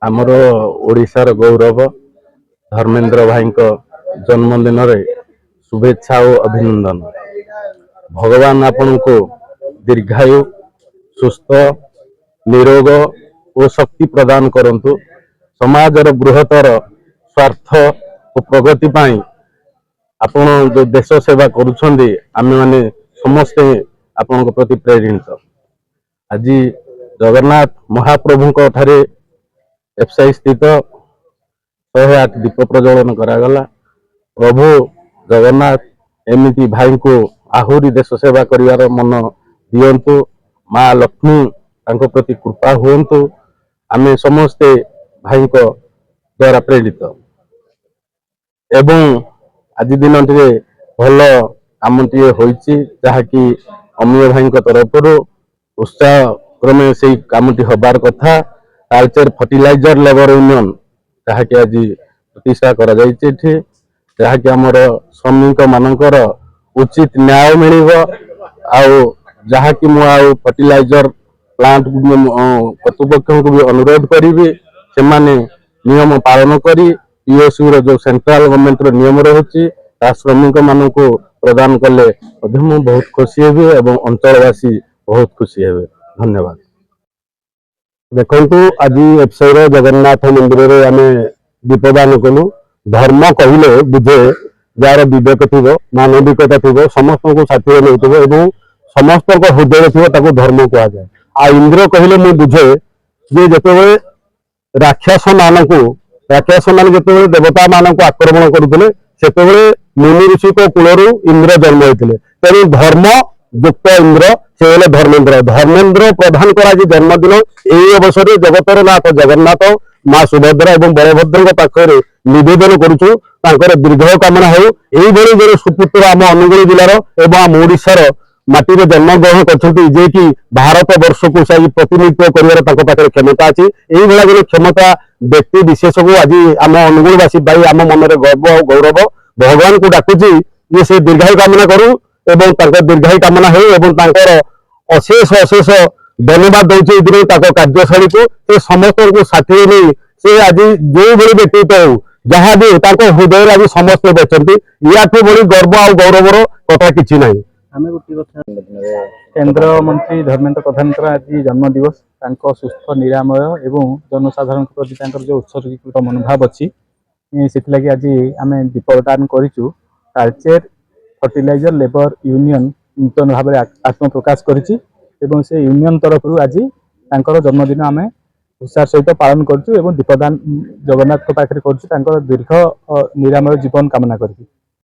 ଆମର ଓଡ଼ିଶାର ଗୌରବ ଧର୍ମେନ୍ଦ୍ର ଭାଇଙ୍କ ଜନ୍ମଦିନ रे शुभेच्छा और अभिनंदन। भगवान आपनको दीर्घायु सुस्थ निरोग और शक्ति प्रदान करंतु। समाजर बृहत्तर स्वार्थ और प्रगति पाई आपण जो देश सेवा करुछंदी आमे माने समस्ते आपण प्रति प्रेरित। आज जगन्नाथ महाप्रभु ठारे एफसाई स्थित 108 दीप प्रज्वलन करागला। प्रभु जगन्नाथ एमिति भाई को आहुरी देश सेवा करिवार मन दियंतु। माँ लक्ष्मी तांको प्रति कृपा हुंतु। आमे समस्ते भाई को द्वारा प्रेरित एवं आज दिन टे भल काम टे होइछि जहाँकि अमीय भाई तरफ उत्साह क्रमे से काम टी हबार कथा। तालचेर फर्टिलाइजर लेबर यूनियन जहाँकि आज प्रतिष्ठा करा जाइछि एठी, जहाँकि आमर श्रमिक मानकर उचित न्याय मिलिबो। आउ जहाँकि मु आउ फर्टिलाइजर प्लांट कर्तृपक्ष को भी अनुरोध करी से माने नियम पालन करी पीएसयू रो जो सेंट्रल गवर्नमेंट रो नियम रहुछि ता श्रमिक मान को प्रदान कले मु बहुत खुशी हेबी एवं अंचलवासी बहुत खुशी हेबे। धन्यवाद। देखु आज एफसाई जगन्नाथ मंदिर रे आमे दीपदान कलु। धर्म कहले बुझे जार विवेक थी मानविकता थी समस्त को साथी नहीं समस्त हृदय थी धर्म कह जाए। आ इंद्र कहले मु बुझे जे जिते राक्षस मान जिते देवता मान आक्रमण करते से मुनि ऋषि कूल इंद्र जन्म होते तेणु धर्म युक्त इंद्र से धर्मेन्द्र धर्मेन्द्र प्रधान का जन्मदिन यही अवसर जगतर नाथ जगन्नाथ माँ सुभद्रा और बलभद्र पाखे निवेदन करुचु दीर्घ कामना हो। जो सुपुत्र आम अनुगुल जिलार एवं आम ओडिशार माटी में जन्मग्रहण कर कि भारत वर्ष को प्रतिनिधित्व कर क्षमता अच्छी जो क्षमता व्यक्ति विशेष को आज आम अनुगुलवासी भाई आम मन में गर्व और गौरव भगवान को डाकुची से दीर्घायु कामना करूँ एवं दीर्घायु कामना हो अशेष अशेष धन्यवाद दूसरी कार्यशैली को से समस्त को साथी नहीं से आज जो भी व्यक्तित्व हो जहाँ भी हृदय आज समस्त बचती या बड़ी गर्व और गौरवर कथा कि ना। केंद्र मंत्री धर्मेन्द्र प्रधान आज जन्म दिवस सुस्थ निरामय एवं जनसाधारण प्रति जो उत्सर्गीकृत मनोभाव अच्छी से आज आम दीपदान करूँ। तालचेर फर्टिलाइजर लेबर यूनियन नूतन भाव में आत्मप्रकाश करिछि एवं से यूनियन तरफ आज जन्मदिन आम उत्साह सहित पालन करूँ एवं दीपदान जगन्नाथ पाखे करूँ दीर्घ निरामय जीवन कामना करी।